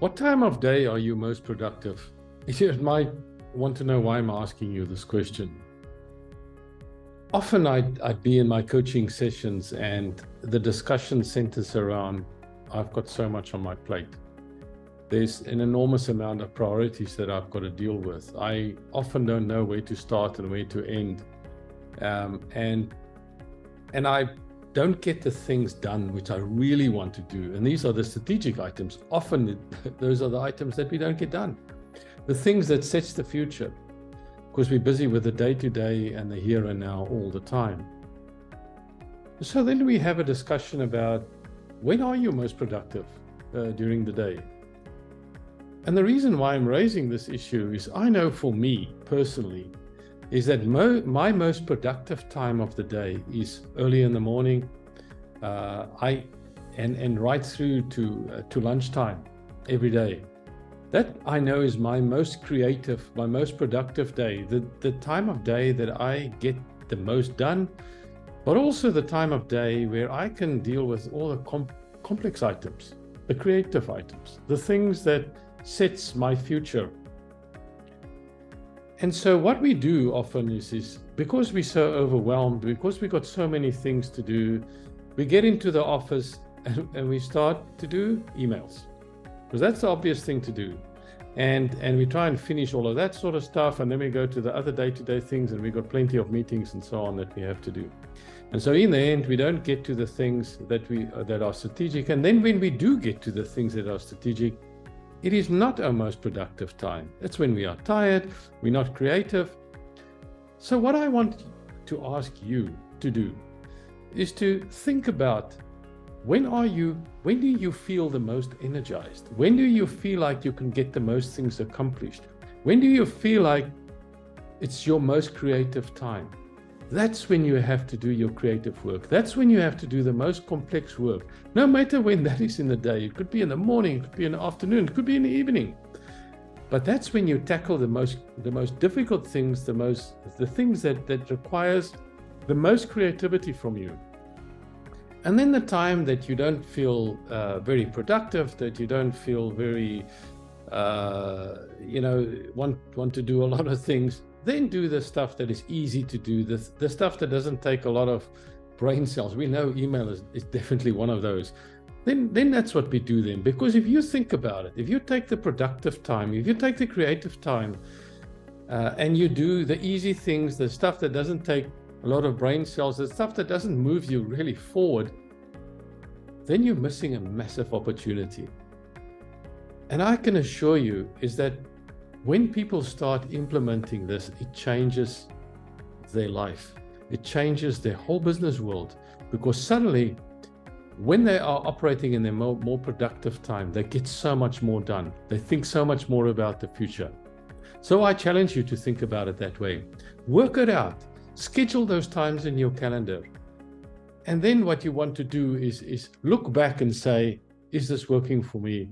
What time of day are you most productive? You might want to know why I'm asking you this question. Often I'd be in my coaching sessions and the discussion centers around, I've got so much on my plate. There's an enormous amount of priorities that I've got to deal with. I often don't know where to start and where to end. And I don't get the things done which I really want to do. And these are the strategic items. Often those are the items that we don't get done. The things that sets the future, because we're busy with the day-to-day and the here and now all the time. So then we have a discussion about when are you most productive during the day? And the reason why I'm raising this issue is I know for me personally, is that my most productive time of the day is early in the morning, and right through to lunchtime every day. That I know is my most creative, my most productive day, the time of day that I get the most done, but also the time of day where I can deal with all the complex items, the creative items, the things that sets my future. And so what we do often is because we're so overwhelmed, because we've got so many things to do, we get into the office and we start to do emails, because that's the obvious thing to do. And we try and finish all of that sort of stuff, and then we go to the other day-to-day things, and we've got plenty of meetings and so on that we have to do. And so in the end, we don't get to the things that are strategic. And then when we do get to the things that are strategic, it is not our most productive time. That's when we are tired, we're not creative. So what I want to ask you to do is to think about when do you feel the most energized? When do you feel like you can get the most things accomplished? When do you feel like it's your most creative time? That's when you have to do your creative work. That's when you have to do the most complex work. No matter when that is in the day. It could be in the morning, it could be in the afternoon, it could be in the evening. But that's when you tackle the most difficult things, the things that requires the most creativity from you. And then the time that you don't feel very productive, that you don't feel very, want to do a lot of things, then do the stuff that is easy to do, the stuff that doesn't take a lot of brain cells. We know email is definitely one of those. Then that's what we do then. Because if you think about it, if you take the productive time, if you take the creative time, and you do the easy things, the stuff that doesn't take a lot of brain cells, the stuff that doesn't move you really forward, then you're missing a massive opportunity. And I can assure you is that when people start implementing this, it changes their life. It changes their whole business world, because suddenly when they are operating in their more productive time, they get so much more done. They think so much more about the future. So I challenge you to think about it that way. Work it out. Schedule those times in your calendar. And then what you want to do is look back and say, is this working for me?